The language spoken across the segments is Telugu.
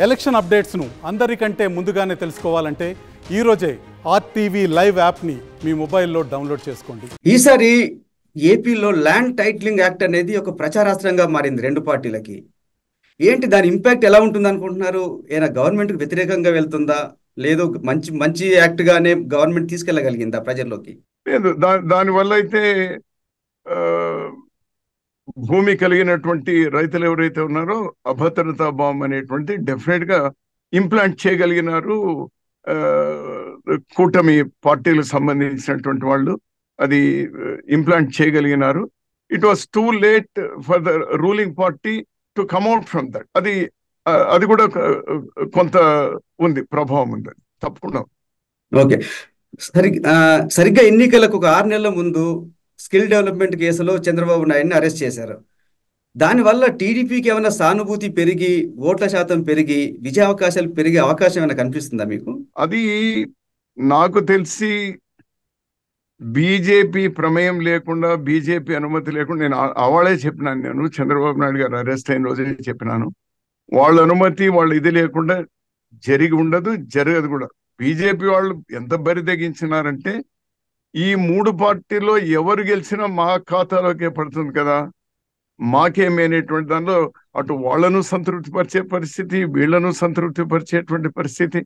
ఎలక్షన్ అప్డేట్స్ను అందరికంటే ముందుగానే తెలుసుకోవాలంటే ఈరోజే ఆర్టీవీ లైవ్ యాప్ని మీ మొబైల్లో డౌన్లోడ్ చేసుకోండి. ఈసారి ఏపీలో ల్యాండ్ టైటిలింగ్ యాక్ట్ అనేది ఒక ప్రచారాస్త్రంగా మారింది రెండు పార్టీలకి. ఏంటి దాని ఇంపాక్ట్ ఎలా ఉంటుంది అనుకుంటున్నారు? ఏమైనా గవర్నమెంట్కి వ్యతిరేకంగా వెళ్తుందా, లేదు మంచి మంచి యాక్ట్గానే గవర్నమెంట్ తీసుకెళ్ళగలిగిందా ప్రజల్లోకి? లేదు, దానివల్ల అయితే భూమి కలిగినటువంటి రైతులు ఎవరైతే ఉన్నారో అభద్రతా బాంబ్ అనేటువంటి డెఫినెట్ గా ఇంప్లాంట్ చేయగలిగినారు. కూటమి పార్టీలకు సంబంధించినటువంటి వాళ్ళు అది ఇంప్లాంట్ చేయగలిగినారు. It was too late for the ruling party to come out from that. అది కూడా కొంత ఉంది, ప్రభావం ఉంది తప్పకుండా. ఓకే, సరిగ్గా ఎన్నికలకు ఒక 6 నెలల ముందు స్కిల్ డెవలప్మెంట్ కేసులో చంద్రబాబు నాయుడిని అరెస్ట్ చేశారు. దానివల్ల టీడీపీకి ఏమైనా సానుభూతి పెరిగి ఓట్ల శాతం పెరిగి విజయ అవకాశాలు పెరిగే అవకాశం ఏమైనా కనిపిస్తుందా మీకు? అది నాకు తెలిసి బీజేపీ ప్రమేయం లేకుండా, బీజేపీ అనుమతి లేకుండా, నేను అవాళే చెప్పినాను, నేను చంద్రబాబు నాయుడు గారు అరెస్ట్ అయిన రోజే చెప్పినాను, వాళ్ళ అనుమతి వాళ్ళు ఇది లేకుండా జరిగి ఉండదు, జరగదు కూడా. బీజేపీ వాళ్ళు ఎంత బరిదగించినారంటే ఈ 3 పార్టీల్లో ఎవరు గెలిచినా మా ఖాతాలోకే పడుతుంది కదా, మాకేమైనటువంటి దానిలో అటు వాళ్లను సంతృప్తి పరిచే పరిస్థితి, వీళ్లను సంతృప్తి పరిచేటువంటి పరిస్థితి,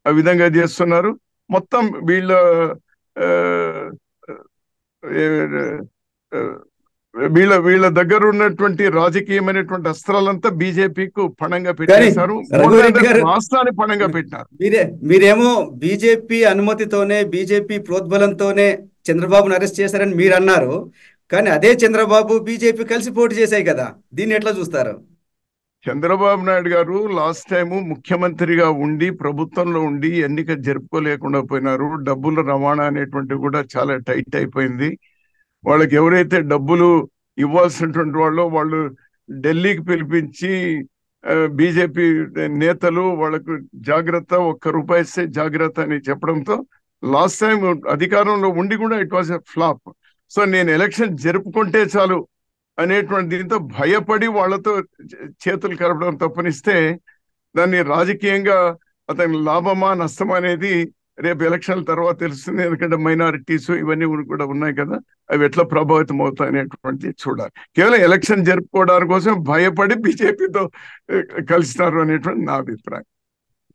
ఆ విధంగా చేస్తున్నారు. మొత్తం వీళ్ళ దగ్గర ఉన్నటువంటి రాజకీయమైనటువంటి అస్త్రాలంతా బీజేపీకు పణంగా పెట్టేశారు, రాష్ట్రాన్ని పణంగా పెట్టినారు. మీరేమో బీజేపీ అనుమతితోనే, బీజేపీ ప్రోద్బలంతోనే చంద్రబాబును అరెస్ట్ చేశారని మీరు అన్నారు. కానీ అదే చంద్రబాబు బీజేపీ కలిసి పోటీ చేశాయి కదా, దీన్ని ఎట్లా చూస్తారు? చంద్రబాబు నాయుడు గారు లాస్ట్ టైము ముఖ్యమంత్రిగా ఉండి ప్రభుత్వంలో ఉండి ఎన్నిక జరుపుకోలేకుండా పోయినారు. డబ్బుల రవాణా అనేటువంటివి కూడా చాలా టైట్ అయిపోయింది. వాళ్ళకి ఎవరైతే డబ్బులు ఇవ్వాల్సినటువంటి వాళ్ళు ఢిల్లీకి పిలిపించి బీజేపీ నేతలు వాళ్ళకు జాగ్రత్త, ₹1 ఇస్తే జాగ్రత్త అని చెప్పడంతో లాస్ట్ టైం అధికారంలో ఉండి కూడా it was a flop. So నేను ఎలక్షన్ జరుపుకుంటే చాలు అనేటువంటి దీంతో భయపడి వాళ్ళతో చేతులు కలపడం తప్పనిస్తే దాన్ని రాజకీయంగా అతని లాభమా నష్టమా అనేది రేపు ఎలక్షన్ల తర్వాత తెలుస్తుంది. ఎందుకంటే మైనారిటీస్ ఇవన్నీ కూడా ఉన్నాయి కదా, అవి ఎట్లా ప్రభావితం అవుతాయి అనేటువంటిది చూడాలి. కేవలం ఎలక్షన్ జరుపుకోవడానికి కోసం భయపడి బీజేపీతో కలిసినారు అనేటువంటి నా అభిప్రాయం.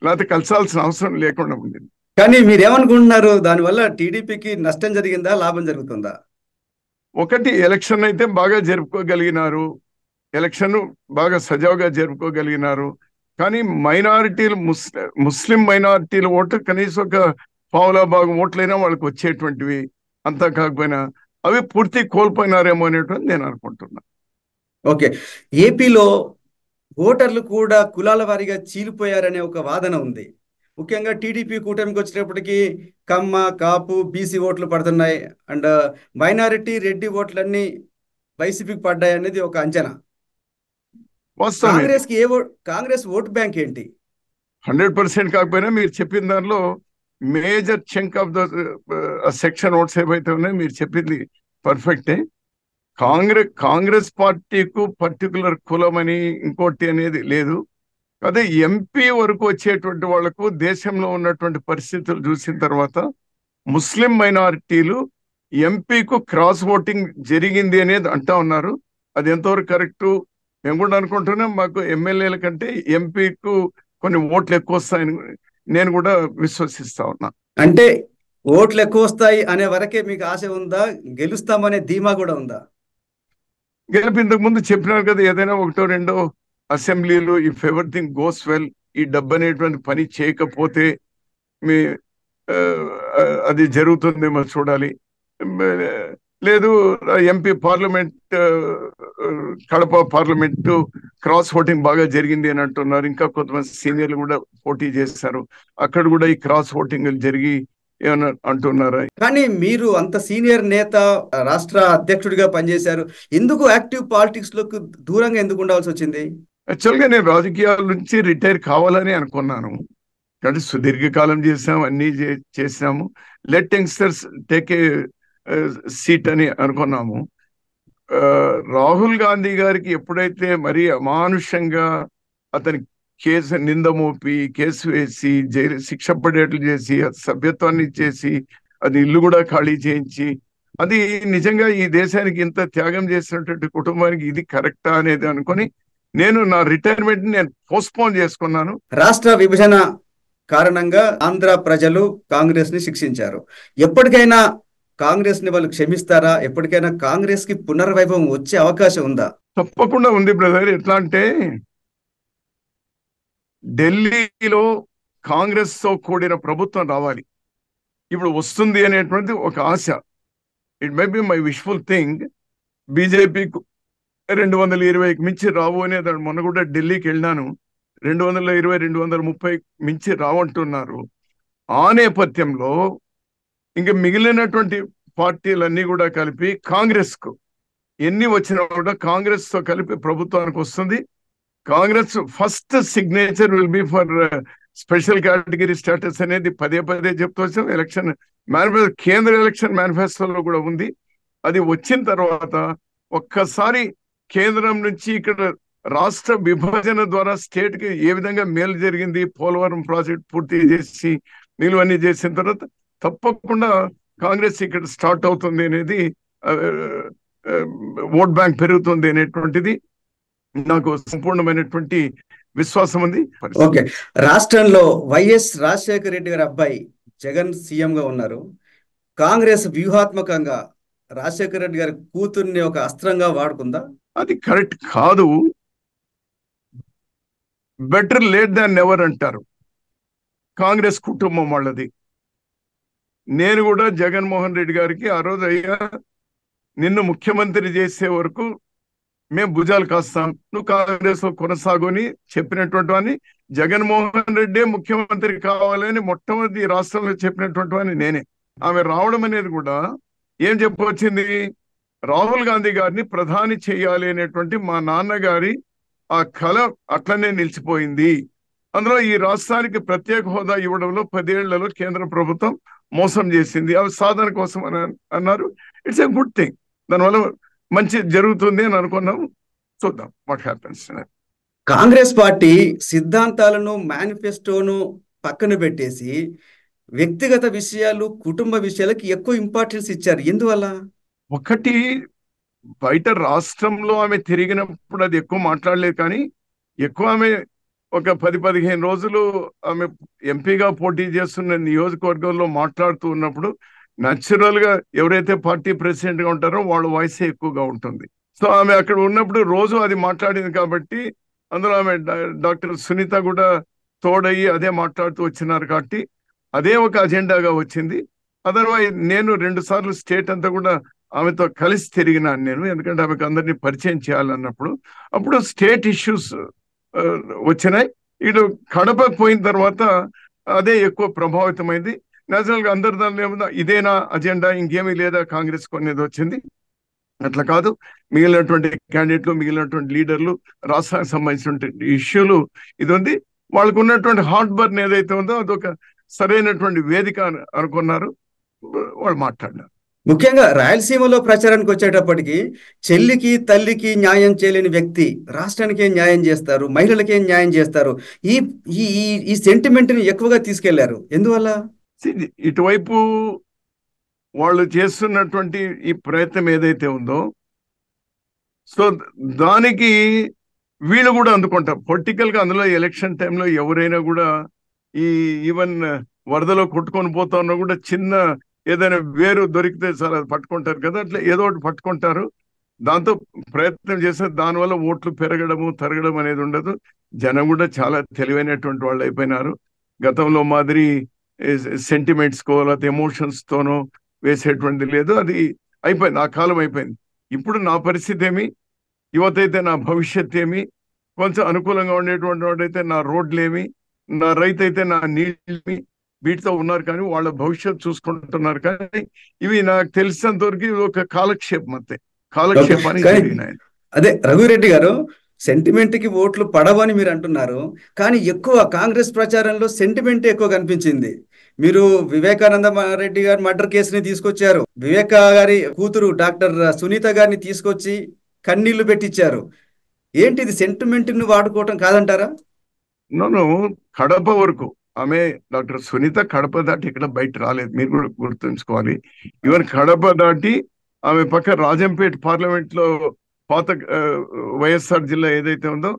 లేకపోతే కలిసాల్సిన అవసరం లేకుండా ఉండింది. కానీ మీరేమనుకుంటున్నారు, దానివల్ల టీడీపీకి నష్టం జరిగిందా, లాభం జరుగుతుందా? ఒకటి, ఎలక్షన్ అయితే బాగా జరుపుకోగలిగినారు, ఎలక్షన్ బాగా సజావుగా జరుపుకోగలిగినారు. కానీ మైనారిటీలు, ముస్లిం మైనారిటీల ఓటు కనీసం ఒక 1/4 ఓట్లైనా వాళ్ళకి వచ్చేటువంటివి, అంతా కాకపోయినా అవి పూర్తి కోల్పోయినారేమో అనేటువంటి నేను అనుకుంటున్నా. ఓకే, ఏపీలో ఓటర్లు కూడా కులాల వారీగా చీలిపోయారనే ఒక వాదన ఉంది. ముఖ్యంగా టీడీపీ కూటమికి వచ్చేటప్పటికి కమ్మ, కాపు, బీసీ ఓట్లు పడుతున్నాయి, అండ్ మైనారిటీ, రెడ్డి ఓట్లన్నీ వైసీపీకి పడ్డాయి అనేది ఒక అంచనా. కాంగ్రెస్ ఓటు బ్యాంక్ ఏంటి? 100% కాకపోయినా మీరు చెప్పిన దానిలో major chunk of the section votes ఏవైతే ఉన్నాయో మీరు చెప్పింది పర్ఫెక్టే. కాంగ్రెస్ పార్టీకు పర్టికులర్ కులం అని ఇంకోటి అనేది లేదు. అదే ఎంపీ వరకు వచ్చేటువంటి వాళ్లకు దేశంలో ఉన్నటువంటి పరిస్థితులు చూసిన తర్వాత ముస్లిం మైనారిటీలు ఎంపీకు క్రాస్ ఓటింగ్ జరిగింది అనేది అంటా ఉన్నారు. అది ఎంతవరకు కరెక్టు మేము కూడా అనుకుంటున్నాం. మాకు ఎమ్మెల్యేల కంటే ఎంపీకు కొన్ని ఓట్లు ఎక్కువ వస్తాయని నేను కూడా విశ్వసిస్తా ఉన్నా. అంటే ఓట్లు ఎక్కువ వస్తాయి అనే వరకే మీకు ఆశ ఉందా? గెలుస్తామనే ధీమా కూడా ఉందా? గెలుపు ఇంతకు ముందు చెప్పినారు కదా, ఏదైనా 1-2 అసెంబ్లీలు, ఇఫ్ ఎవ్రీథింగ్ గోస్ వెల్, ఈ డబ్బు అనేటువంటి పని చేయకపోతే అది జరుగుతుందేమో చూడాలి. లేదు, MP parliament, Kadapa parliament cross voting బాగా జరిగింది అని అంటున్నారు. ఇంకా కొంతమంది సీనియర్లు కూడా పోటీ చేస్తారు, అక్కడ కూడా ఈ క్రాస్ ఓటింగ్ జరిగి ఏమన్నా అంటున్నారా? కానీ మీరు అంత సీనియర్ నేత, రాష్ట్ర అధ్యక్షుడిగా పనిచేశారు, ఎందుకు యాక్టివ్ పాలిటిక్స్ లోకి దూరంగా ఎందుకు ఉండాల్సి వచ్చింది? యాక్చువల్గా నేను రాజకీయాల నుంచి రిటైర్ కావాలని అనుకున్నాను. అంటే సుదీర్ఘకాలం చేసాము, అన్నీ చేసినాము. Let youngsters take a seat అని అనుకున్నాము. రాహుల్ గాంధీ గారికి ఎప్పుడైతే మరీ అమానుషంగా అతని కేసు నింద మోపి కేసు వేసి జైలు శిక్ష పడేట్లు చేసి సభ్యత్వాన్ని ఇచ్చేసి అది ఇల్లు కూడా ఖాళీ చేయించి అది నిజంగా ఈ దేశానికి ఇంత త్యాగం చేసినటువంటి కుటుంబానికి ఇది కరెక్టా అనేది అనుకొని నేను నా రిటైర్మెంట్ నేను పోస్ట్పోన్ చేసుకున్నాను. రాష్ట్ర విభజన కారణంగా ఆంధ్ర ప్రజలు కాంగ్రెస్ ని శిక్షించారు. ఎప్పటికైనా కాంగ్రెస్ ని వాళ్ళు క్షమిస్తారా? ఎప్పటికైనా కాంగ్రెస్ కి పునర్వైభవం వచ్చే అవకాశం ఉందా? తప్పకుండా ఉంది బ్రదర్. ఎట్లా అంటే ఢిల్లీలో కాంగ్రెస్ తో కూడిన ప్రభుత్వం రావాలి, ఇప్పుడు వస్తుంది అనేటువంటి ఒక ఆశ. It may be my wishful thing. బీజేపీకి 220కి మించి రావు అనేది మొన్న కూడా ఢిల్లీకి వెళ్ళినాను. 220, 230 మించి రావంటున్నారు. ఆ నేపథ్యంలో ఇంకా మిగిలినటువంటి పార్టీలన్నీ కూడా కలిపి కాంగ్రెస్ కు ఎన్ని వచ్చినా కూడా కాంగ్రెస్ తో కలిపి ప్రభుత్వానికి వస్తుంది. Congress first signature will be for special category status అనేది పదే పదే చెప్తూ వచ్చాం. ఎలక్షన్ మేనిఫెస్టో, కేంద్ర ఎలక్షన్ మేనిఫెస్టోలో కూడా ఉంది. అది వచ్చిన తర్వాత ఒక్కసారి కేంద్రం నుంచి ఇక్కడ రాష్ట్ర విభజన ద్వారా స్టేట్ కి ఏ విధంగా మేలు జరిగింది, పోలవరం ప్రాజెక్ట్ పూర్తి చేసి నిలువన్నీ చేసిన తర్వాత తప్పకుండా కాంగ్రెస్ ఇక్కడ స్టార్ట్ అవుతుంది అనేది, ఓట్ బ్యాంక్ పెరుగుతుంది అనేటువంటిది నాకు సంపూర్ణమైనటువంటి విశ్వాసం ఉంది. ఓకే, రాష్ట్రంలో వైఎస్ రాజశేఖర రెడ్డి గారి అబ్బాయి జగన్ సీఎం గా ఉన్నారు. కాంగ్రెస్ వ్యూహాత్మకంగా రాజశేఖర రెడ్డి గారి కూతుర్ని ఒక అస్త్రంగా వాడుకుందా? అది కరెక్ట్ కాదు. బెటర్ లేట్ దాన్ నెవర్ అంటారు. కాంగ్రెస్ కుటుంబం వాళ్ళది. నేను కూడా జగన్మోహన్ రెడ్డి గారికి ఆ రోజు, అయ్యా నిన్ను ముఖ్యమంత్రి చేసే వరకు మేము భుజాలు కాస్తాం, నువ్వు కాంగ్రెస్ లో కొనసాగు అని చెప్పినటువంటి వాడిని. జగన్మోహన్ రెడ్డి ముఖ్యమంత్రి కావాలని మొట్టమొదటి రాష్ట్రంలో చెప్పినటువంటి వాడిని నేనే. ఆమె రావడం అనేది కూడా ఏం చెప్పొచ్చింది, రాహుల్ గాంధీ గారిని ప్రధాని చేయాలి అనేటువంటి మా నాన్నగారి ఆ కళ అట్లనే నిలిచిపోయింది. అందులో ఈ రాష్ట్రానికి ప్రత్యేక హోదా ఇవ్వడంలో 10 ఏళ్లలో కేంద్ర ప్రభుత్వం మోసం చేసింది. అవి సాధన కోసం అని అన్నారు. It's a good thing. దానివల్ల మంచి జరుగుతుంది అని అనుకున్నాం. చూద్దాం వాట్ హ్యాపెన్స్. కాంగ్రెస్ పార్టీ సిద్ధాంతాలను, మేనిఫెస్టోను పక్కన పెట్టేసి వ్యక్తిగత విషయాలు, కుటుంబ విషయాలకి ఎక్కువ ఇంపార్టెన్స్ ఇచ్చారు. ఎందువల్ల? ఒకటి, బయట రాష్ట్రంలో ఆమె తిరిగినప్పుడు అది ఎక్కువ మాట్లాడలేదు, కానీ ఎక్కువ ఆమె ఒక 10-15 రోజులు ఆమె ఎంపీగా పోటీ చేస్తున్న నియోజకవర్గంలో మాట్లాడుతూ ఉన్నప్పుడు న్యాచురల్ గా ఎవరైతే పార్టీ ప్రెసిడెంట్ గా ఉంటారో వాళ్ళ వాయిస్ ఎక్కువగా ఉంటుంది. సో ఆమె అక్కడ ఉన్నప్పుడు రోజు అది మాట్లాడింది కాబట్టి అందులో ఆమె డాక్టర్ సునీత కూడా తోడయ్యి అదే మాట్లాడుతూ వచ్చినారు కాబట్టి అదే ఒక అజెండాగా వచ్చింది. అదర్వైజ్ నేను 2 సార్లు స్టేట్ అంతా కూడా ఆమెతో కలిసి తిరిగినాను నేను, ఎందుకంటే ఆమెకు అందరినీ పరిచయం చేయాలన్నప్పుడు. అప్పుడు స్టేట్ ఇష్యూస్ వచ్చినాయి. ఇటు కడప పోయిన తర్వాత అదే ఎక్కువ ప్రభావితమైంది. నేచురల్ గా అందరి దానిలో ఏముందా, ఇదేనా అజెండా, ఇంకేమీ లేదా కాంగ్రెస్ కొనేది వచ్చింది. అట్లా కాదు, మిగిలినటువంటి క్యాండిడేట్లు, మిగిలినటువంటి లీడర్లు, రాష్ట్రానికి సంబంధించినటువంటి ఇష్యూలు ఇది ఉంది. వాళ్ళకు ఉన్నటువంటి హార్ట్ బర్న్ ఏదైతే ఉందో అదొక సరైనటువంటి వేదిక అనుకున్నారు, వాళ్ళు మాట్లాడినారు. ముఖ్యంగా రాయలసీమలో ప్రచారానికి వచ్చేటప్పటికి చెల్లికి తల్లికి న్యాయం చేయలేని వ్యక్తి రాష్ట్రానికి ఏం న్యాయం చేస్తారు, మహిళలకి ఏం న్యాయం చేస్తారు, ఈ ఈ ఈ సెంటిమెంట్ ని ఎక్కువగా తీసుకెళ్లారు. ఎందువల్ల? ఇటువైపు వాళ్ళు చేస్తున్నటువంటి ఈ ప్రయత్నం ఏదైతే ఉందో, సో దానికి వీళ్ళు కూడా అందుకుంటారు పొలిటికల్ గా. అందులో ఎలక్షన్ టైంలో ఎవరైనా కూడా ఈవెన్ వరదలో కొట్టుకొని పోతా ఉన్నా కూడా చిన్న ఏదైనా వేరు దొరికితే చాలా పట్టుకుంటారు కదా, అట్లా ఏదో ఒకటి పట్టుకుంటారు. దాంతో ప్రయత్నం చేస్తే దానివల్ల ఓట్లు పెరగడము తరగడం అనేది ఉండదు. జనం కూడా చాలా తెలివైనటువంటి వాళ్ళు అయిపోయినారు. గతంలో మాదిరి సెంటిమెంట్స్ కో లేకపోతే ఎమోషన్స్ తోనో వేసేటువంటి లేదు. అది అయిపోయింది, ఆ కాలం అయిపోయింది. ఇప్పుడు నా పరిస్థితి ఏమి, యువతైతే నా భవిష్యత్ ఏమి, కొంచెం అనుకూలంగా ఉండేటువంటి వాడైతే నా రోడ్లేమి, నా రైతు అయితే నా నీళ్ళేమి, వీటితో ఉన్నారు. కానీ వాళ్ళ భవిష్యత్తు చూసుకుంటున్నారు. కానీ ఇవి నాకు తెలిసినంత వరకు ఒక కాలక్షేపం అంతే, కాలక్షేపానికి జరిగినాయి. అదే రఘురెడ్డి గారు, సెంటిమెంట్ కి ఓట్లు పడవని మీరు అంటున్నారు, కానీ ఎక్కువ కాంగ్రెస్ ప్రచారంలో సెంటిమెంట్ ఎక్కువ కనిపించింది. మీరు వివేకానంద రెడ్డి గారి మర్డర్ కేసుని తీసుకొచ్చారు, వివేక గారి కూతురు డాక్టర్ సునీత గారిని తీసుకొచ్చి కన్నీళ్లు పెట్టించారు. ఏంటిది, సెంటిమెంట్ ను వాడుకోవటం కాదంటారా? నన్ను కడప వరకు ఆమె డాక్టర్ సునీత కడప దాటి ఇక్కడ బయట రాలేదు, మీరు కూడా గుర్తుంచుకోవాలి. ఈవెన్ కడప దాటి ఆమె పక్క రాజంపేట పార్లమెంట్ లో పాత వైఎస్ఆర్ జిల్లా ఏదైతే ఉందో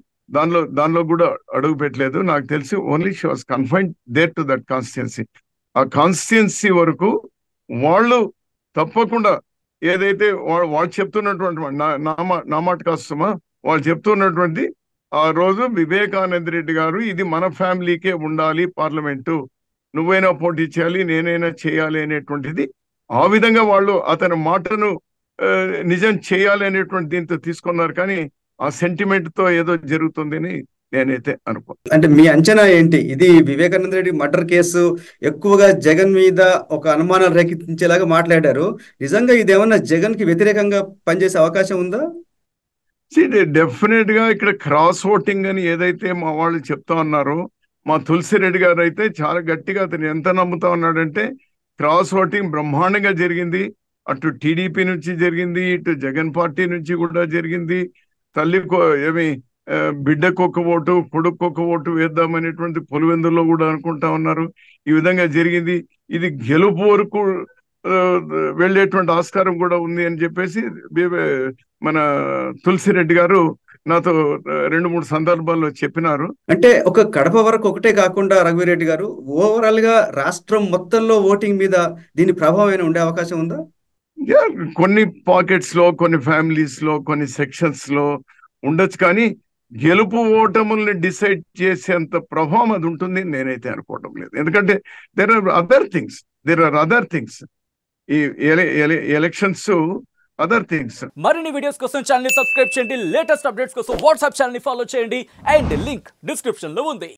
దానిలో కూడా అడుగు పెట్టలేదు. నాకు తెలిసి only she was confined there to that constituency. ఆ కాన్స్టిట్యున్సీ వరకు వాళ్ళు తప్పకుండా ఏదైతే వాళ్ళు చెప్తున్నటువంటి నా మాట కాస్తమా, వాళ్ళు చెప్తున్నటువంటి ఆ రోజు వివేకానంద రెడ్డి గారు ఇది మన ఫ్యామిలీకే ఉండాలి పార్లమెంటు, నువ్వైనా పోటీ చేయాలి నేనైనా చేయాలి అనేటువంటిది, ఆ విధంగా వాళ్ళు అతని మాటను నిజం చేయాలి అనేటువంటి దీంతో తీసుకున్నారు. కానీ ఆ సెంటిమెంట్ తో ఏదో జరుగుతుందని నేనైతే అనుకో. అంటే మీ అంచనా ఏంటి? ఇది వివేకానంద రెడ్డి మర్డర్ కేసు ఎక్కువగా జగన్ మీద ఒక అనుమానాలు రేకెత్తించేలాగా మాట్లాడారు. నిజంగా ఇదేమన్నా జగన్ కి వ్యతిరేకంగా పనిచేసే అవకాశం ఉందా? డెఫినెట్ గా ఇక్కడ క్రాస్ ఓటింగ్ అని ఏదైతే మా వాళ్ళు చెప్తా ఉన్నారో, మా తులసిరెడ్డి గారు అయితే చాలా గట్టిగా అతను ఎంత నమ్ముతా ఉన్నాడంటే క్రాస్ ఓటింగ్ బ్రహ్మాండంగా జరిగింది. అటు టీడీపీ నుంచి జరిగింది, ఇటు జగన్ పార్టీ నుంచి కూడా జరిగింది. ఏమి బిడ్డకు ఒక ఓటు కొడుకు ఒక ఓటు వేద్దామనేటువంటి పులివెందుల్లో కూడా అనుకుంటా ఉన్నారు. ఈ విధంగా జరిగింది. ఇది గెలుపు వరకు వెళ్ళేటువంటి ఆస్కారం కూడా ఉంది అని చెప్పేసి మన తులసిరెడ్డి గారు నాతో 2-3 సందర్భాల్లో చెప్పినారు. అంటే ఒక కడప వరకు ఒకటే కాకుండా రఘువీరెడ్డి గారు, ఓవరాల్ గా రాష్ట్రం మొత్తంలో ఓటింగ్ మీద దీని ప్రభావం ఉండే అవకాశం ఉందా? కొన్ని పాకెట్స్ లో, కొన్ని ఫ్యామిలీస్ లో, కొన్ని సెక్షన్స్ లో ఉండొచ్చు. కానీ గెలుపు ఓటముల్ని డిసైడ్ చేసేంత ప్రభావం అది ఉంటుంది నేనైతే అనుకోవడం లేదు. ఎందుకంటే దేర్ ఆర్ అదర్ థింగ్స్ ఈ ఎలక్షన్స్ అదర్ థింగ్స్. మరిన్ని వీడియోస్ కోసం ఛానల్ ని సబ్స్క్రైబ్ చేయండి, లేటెస్ట్ అప్డేట్స్ కోసం వాట్సాప్ ఛానల్ ని ఫాలో చేయండి, అండ్ లింక్ డిస్క్రిప్షన్ లో ఉంది.